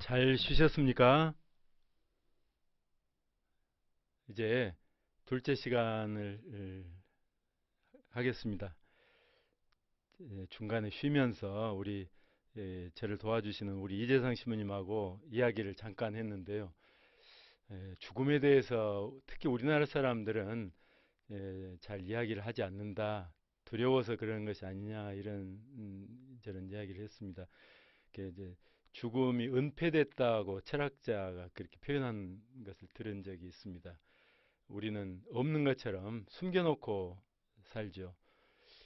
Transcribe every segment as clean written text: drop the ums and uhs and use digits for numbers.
잘 쉬셨습니까? 이제 둘째 시간을 하겠습니다. 중간에 쉬면서 우리 저를 도와주시는 우리 이재상 신부님하고 이야기를 잠깐 했는데요. 죽음에 대해서 특히 우리나라 사람들은 잘 이야기를 하지 않는다. 두려워서 그러는 것이 아니냐 이런 저런 이야기를 했습니다. 이제 죽음이 은폐됐다고 철학자가 그렇게 표현한 것을 들은 적이 있습니다. 우리는 없는 것처럼 숨겨놓고 살죠.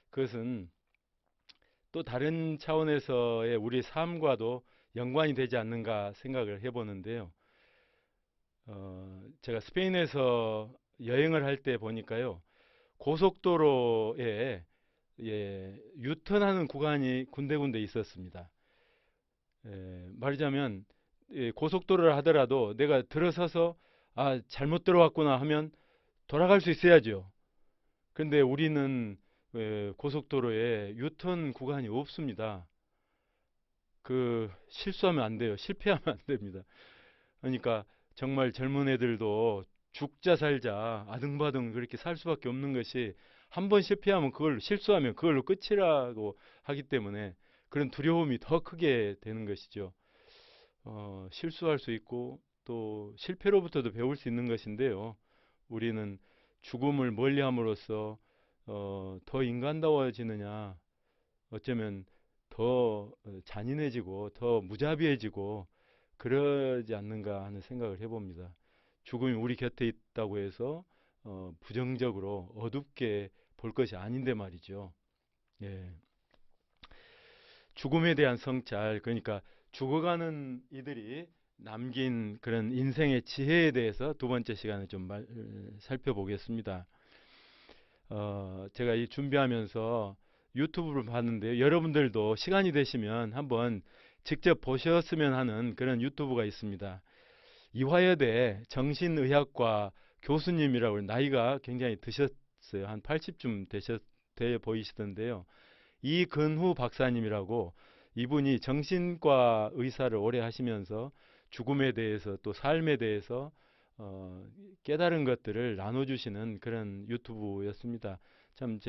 그것은 또 다른 차원에서의 우리 삶과도 연관이 되지 않는가 생각을 해보는데요. 제가 스페인에서 여행을 할 때 보니까요. 고속도로에 유턴하는 구간이 군데군데 있었습니다. 말하자면 고속도로를 하더라도 내가 들어서서 잘못 들어왔구나 하면 돌아갈 수 있어야죠. 근데 우리는 고속도로에 유턴 구간이 없습니다. 실수하면 안 돼요. 실패하면 안 됩니다. 그러니까 정말 젊은 애들도 죽자 살자 아등바등 그렇게 살 수밖에 없는 것이 한 번 실패하면 그걸 실수하면 그걸로 끝이라고 하기 때문에 그런 두려움이 더 크게 되는 것이죠. 실수할 수 있고 또 실패로부터도 배울 수 있는 것인데요. 우리는 죽음을 멀리함으로써 더 인간다워지느냐, 어쩌면 더 잔인해지고 더 무자비해지고 그러지 않는가 하는 생각을 해봅니다. 죽음이 우리 곁에 있다고 해서 부정적으로 어둡게 볼 것이 아닌데 말이죠. 예. 죽음에 대한 성찰, 그러니까 죽어가는 이들이 남긴 그런 인생의 지혜에 대해서 두 번째 시간에 좀 살펴보겠습니다. 제가 이 준비하면서 유튜브를 봤는데요. 여러분들도 시간이 되시면 한번 직접 보셨으면 하는 그런 유튜브가 있습니다. 이화여대 정신의학과 교수님이라고 나이가 굉장히 드셨어요. 한 80쯤 돼 보이시던데요. 이근후 박사님이라고 이분이 정신과 의사를 오래 하시면서 죽음에 대해서 또 삶에 대해서 깨달은 것들을 나눠주시는 그런 유튜브였습니다. 참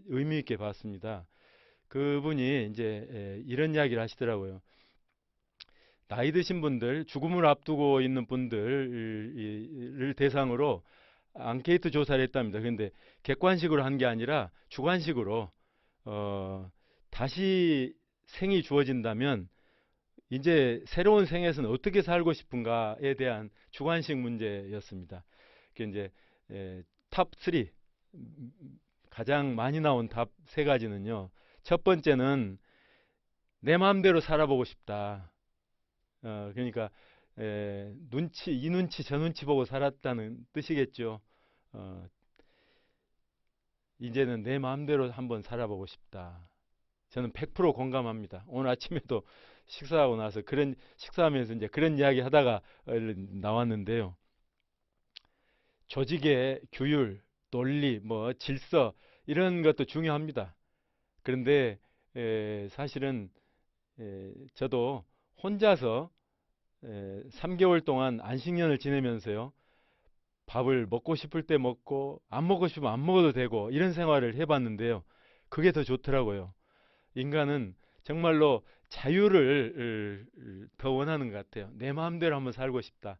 의미 있게 봤습니다. 그분이 이제 이런 이야기를 하시더라고요. 나이 드신 분들, 죽음을 앞두고 있는 분들을 대상으로 앙케이트 조사를 했답니다. 그런데 객관식으로 한 게 아니라 주관식으로 다시 생이 주어진다면 이제 새로운 생에서는 어떻게 살고 싶은가에 대한 주관식 문제였습니다. 그 이제 탑 3 가장 많이 나온 탑 세 가지는요. 첫 번째는 내 마음대로 살아보고 싶다. 그러니까 이 눈치 저 눈치 보고 살았다는 뜻이겠죠. 어, 이제는 내 마음대로 한번 살아보고 싶다. 저는 100% 공감합니다. 오늘 아침에도 식사하고 나서 식사하면서 이제 그런 이야기 하다가 나왔는데요. 조직의 규율, 논리, 뭐 질서 이런 것도 중요합니다. 그런데 사실은 저도 혼자서 3개월 동안 안식년을 지내면서요. 밥을 먹고 싶을 때 먹고 안 먹고 싶으면 안 먹어도 되고 이런 생활을 해봤는데요. 그게 더 좋더라고요. 인간은 정말로 자유를 더 원하는 것 같아요. 내 마음대로 한번 살고 싶다.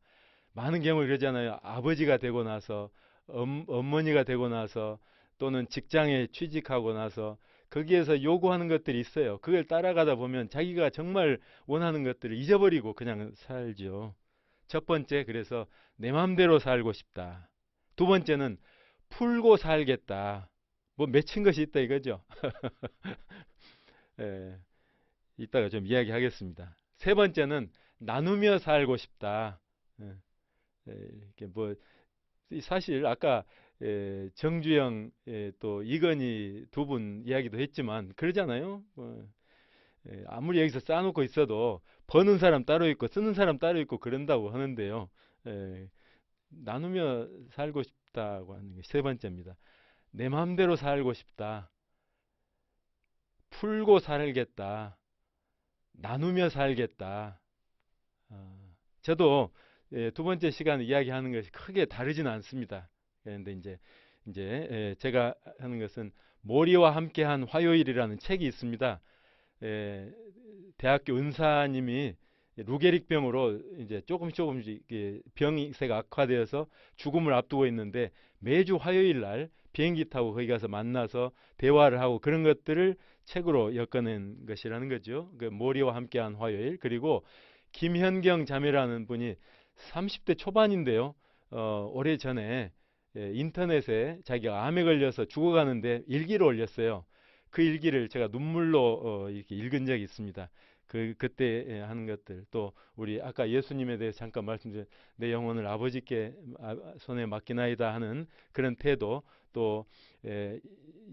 많은 경우 그러잖아요. 아버지가 되고 나서 어머니가 되고 나서 또는 직장에 취직하고 나서 거기에서 요구하는 것들이 있어요. 그걸 따라가다 보면 자기가 정말 원하는 것들을 잊어버리고 그냥 살죠. 첫 번째, 그래서 내 마음대로 살고 싶다. 두 번째는 풀고 살겠다. 뭐 맺힌 것이 있다 이거죠. 예, 이따가 좀 이야기하겠습니다. 세 번째는 나누며 살고 싶다. 예, 이게 뭐 사실 아까 정주영 또 이건희 두 분 이야기도 했지만 그러잖아요. 아무리 여기서 쌓아놓고 있어도 버는 사람 따로 있고 쓰는 사람 따로 있고 그런다고 하는데요. 에, 나누며 살고 싶다고 하는 게 세 번째입니다. 내 마음대로 살고 싶다. 풀고 살겠다. 나누며 살겠다. 저도 두 번째 시간 이야기하는 것이 크게 다르지는 않습니다. 그런데 제가 하는 것은 모리와 함께한 화요일이라는 책이 있습니다. 에, 대학교 은사님이 루게릭병으로 이제 조금씩 병세가 악화되어서 죽음을 앞두고 있는데 매주 화요일 날 비행기 타고 거기 가서 만나서 대화를 하고 그런 것들을 책으로 엮어낸 것이라는 거죠. 그 모리와 함께한 화요일. 그리고 김현경 자매라는 분이 30대 초반인데요. 오래전에 인터넷에 자기가 암에 걸려서 죽어가는데 일기를 올렸어요. 그 일기를 제가 눈물로 이렇게 읽은 적이 있습니다. 그때 하는 것들 또 우리 아까 예수님에 대해서 잠깐 말씀드린 내 영혼을 아버지께 손에 맡기나이다 하는 그런 태도 또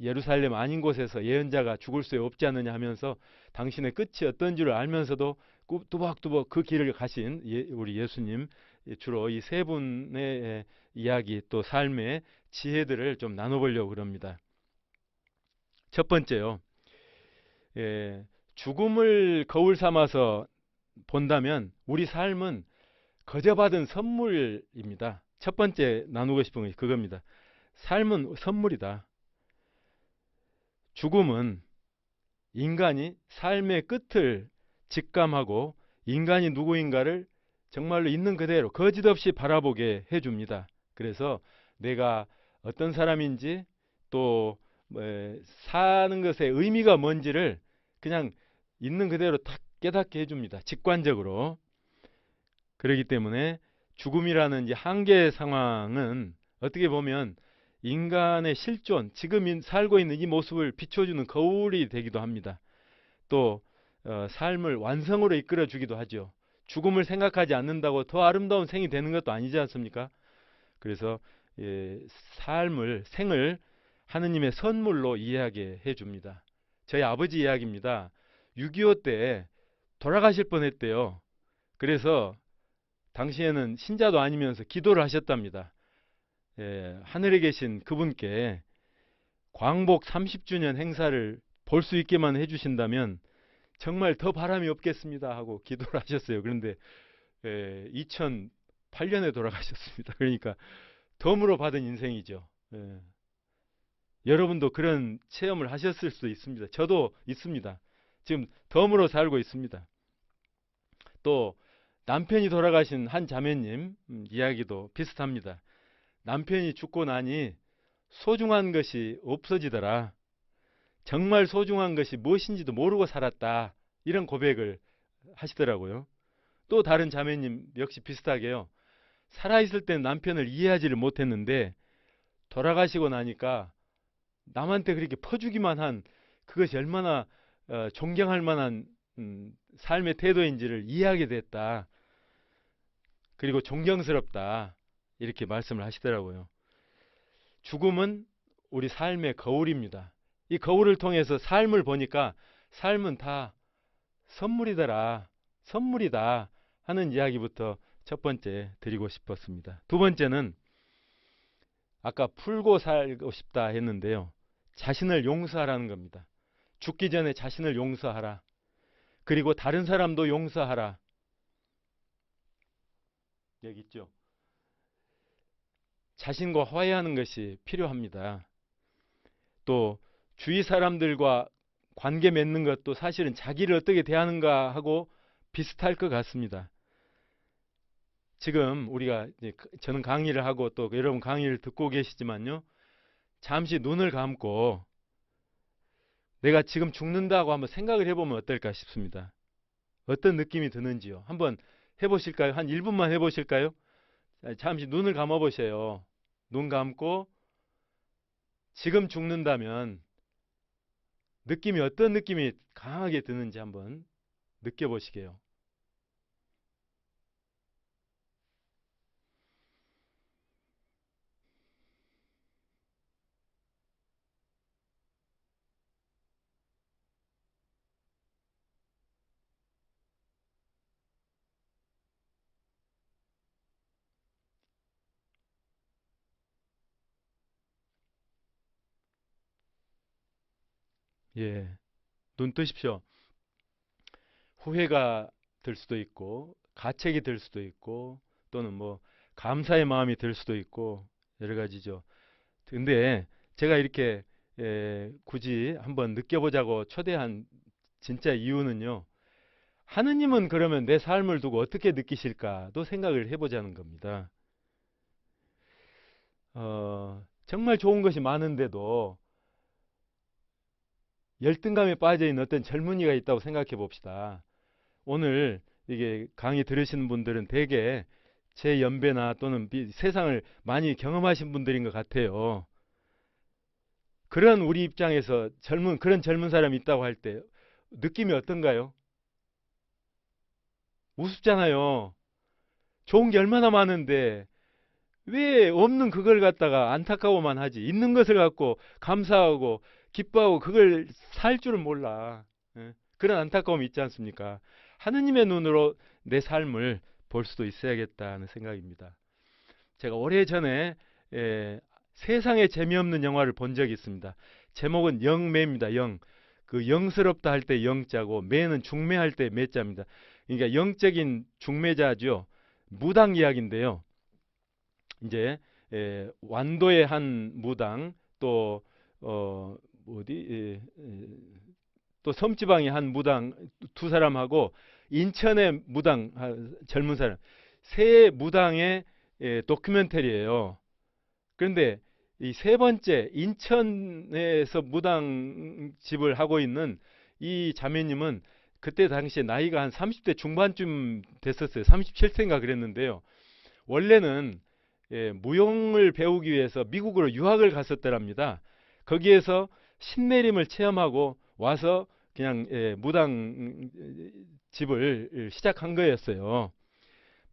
예루살렘 아닌 곳에서 예언자가 죽을 수 없지 않느냐 하면서 당신의 끝이 어떤 줄 알면서도 뚜벅뚜벅 그 길을 가신 우리 예수님 주로 이 세 분의 이야기 또 삶의 지혜들을 좀 나눠보려고 그럽니다. 첫 번째요. 죽음을 거울 삼아서 본다면 우리 삶은 거저받은 선물입니다. 첫 번째 나누고 싶은 것이 그겁니다. 삶은 선물이다. 죽음은 인간이 삶의 끝을 직감하고 인간이 누구인가를 정말로 있는 그대로 거짓없이 바라보게 해줍니다. 그래서 내가 어떤 사람인지 또 사는 것의 의미가 뭔지를 그냥 있는 그대로 딱 깨닫게 해줍니다. 직관적으로. 그렇기 때문에 죽음이라는 이 한계 상황은 어떻게 보면 인간의 실존, 지금 살고 있는 이 모습을 비춰주는 거울이 되기도 합니다. 또 삶을 완성으로 이끌어 주기도 하죠. 죽음을 생각하지 않는다고 더 아름다운 생이 되는 것도 아니지 않습니까? 그래서 생을 하느님의 선물로 이해하게 해줍니다. 저희 아버지 이야기입니다. 6.25 때 돌아가실 뻔했대요. 그래서 당시에는 신자도 아니면서 기도를 하셨답니다. 하늘에 계신 그분께 광복 30주년 행사를 볼 수 있게만 해주신다면 정말 더 바람이 없겠습니다 하고 기도를 하셨어요. 그런데 2008년에 돌아가셨습니다. 그러니까 덤으로 받은 인생이죠. 여러분도 그런 체험을 하셨을 수 있습니다. 저도 있습니다. 지금 덤으로 살고 있습니다. 또 남편이 돌아가신 한 자매님 이야기도 비슷합니다. 남편이 죽고 나니 소중한 것이 없어지더라. 정말 소중한 것이 무엇인지도 모르고 살았다. 이런 고백을 하시더라고요. 또 다른 자매님 역시 비슷하게요. 살아있을 땐 남편을 이해하지를 못했는데 돌아가시고 나니까 남한테 그렇게 퍼주기만 한 그것이 얼마나 존경할 만한 삶의 태도인지를 이해하게 됐다. 그리고 존경스럽다. 이렇게 말씀을 하시더라고요. 죽음은 우리 삶의 거울입니다. 이 거울을 통해서 삶을 보니까 삶은 다 선물이더라. 선물이다 하는 이야기부터 첫 번째 드리고 싶었습니다. 두 번째는 아까 풀고 살고 싶다 했는데요. 자신을 용서하라는 겁니다. 죽기 전에 자신을 용서하라. 그리고 다른 사람도 용서하라. 여기 있죠. 자신과 화해하는 것이 필요합니다. 또 주위 사람들과 관계 맺는 것도 사실은 자기를 어떻게 대하는가 하고 비슷할 것 같습니다. 지금 우리가 저는 강의를 하고 또 여러분 강의를 듣고 계시지만요. 잠시 눈을 감고 내가 지금 죽는다고 한번 생각을 해보면 어떨까 싶습니다. 어떤 느낌이 드는지요. 한번 해보실까요? 한 1분만 해보실까요? 잠시 눈을 감아보세요. 눈 감고 지금 죽는다면 느낌이 어떤 느낌이 강하게 드는지 한번 느껴보시게요. 예, 눈 뜨십시오. 후회가 들 수도 있고 가책이 들 수도 있고 또는 뭐 감사의 마음이 들 수도 있고 여러 가지죠. 근데 제가 이렇게 굳이 한번 느껴보자고 초대한 진짜 이유는요. 하느님은 그러면 내 삶을 두고 어떻게 느끼실까도 생각을 해보자는 겁니다. 정말 좋은 것이 많은데도 열등감에 빠져 있는 어떤 젊은이가 있다고 생각해 봅시다. 오늘 이게 강의 들으시는 분들은 대개 제 연배나 또는 세상을 많이 경험하신 분들인 것 같아요. 그런 우리 입장에서 그런 젊은 사람이 있다고 할 때 느낌이 어떤가요? 우습잖아요. 좋은 게 얼마나 많은데 왜 없는 그걸 갖다가 안타까워만 하지? 있는 것을 갖고 감사하고 기뻐하고 그걸 살 줄은 몰라. 예? 그런 안타까움이 있지 않습니까? 하느님의 눈으로 내 삶을 볼 수도 있어야겠다는 생각입니다. 제가 오래전에 세상에 재미없는 영화를 본 적이 있습니다. 제목은 영매입니다. 영. 그 영스럽다 할 때 영자고 매는 중매할 때 매자입니다. 그러니까 영적인 중매자죠. 무당 이야기인데요. 이제 완도의 한 무당 또 어디 또 섬지방의 한 무당 두 사람하고 인천의 무당 젊은 사람 세 무당의 다큐멘터리예요. 그런데 이 세 번째 인천에서 무당집을 하고 있는 이 자매님은 그때 당시에 나이가 한 30대 중반쯤 됐었어요. 37세인가 그랬는데요. 원래는 무용을 배우기 위해서 미국으로 유학을 갔었더랍니다. 거기에서 신내림을 체험하고 와서 그냥 무당 집을 시작한 거였어요.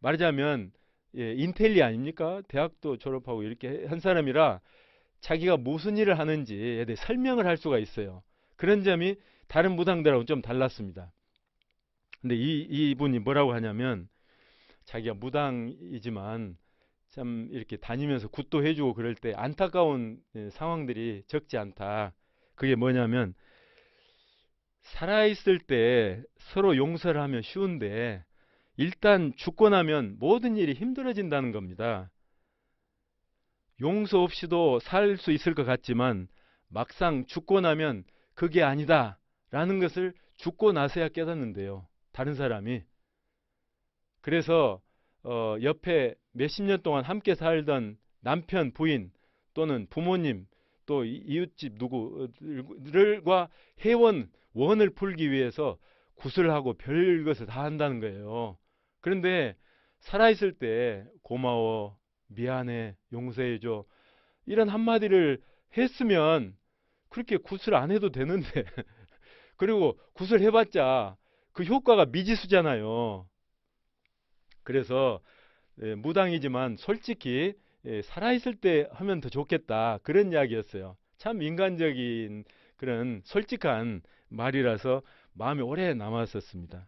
말하자면 인텔리 아닙니까? 대학도 졸업하고 이렇게 한 사람이라 자기가 무슨 일을 하는지에 대해 설명을 할 수가 있어요. 그런 점이 다른 무당들하고 좀 달랐습니다. 근데 이분이 뭐라고 하냐면 자기가 무당이지만 참 이렇게 다니면서 굿도 해주고 그럴 때 안타까운 상황들이 적지 않다. 그게 뭐냐면 살아있을 때 서로 용서를 하면 쉬운데 일단 죽고 나면 모든 일이 힘들어진다는 겁니다. 용서 없이도 살 수 있을 것 같지만 막상 죽고 나면 그게 아니다 라는 것을 죽고 나서야 깨닫는데요. 다른 사람이. 그래서 옆에 몇십 년 동안 함께 살던 남편, 부인 또는 부모님 또 이웃집 누구들과 원을 풀기 위해서 굿을 하고 별것을 다 한다는 거예요. 그런데 살아있을 때 고마워, 미안해, 용서해줘 이런 한마디를 했으면 그렇게 굿을 안 해도 되는데 그리고 굿을 해봤자 그 효과가 미지수잖아요. 그래서 무당이지만 솔직히 살아있을 때 하면 더 좋겠다 그런 이야기였어요. 참 인간적인 그런 솔직한 말이라서 마음이 오래 남았었습니다.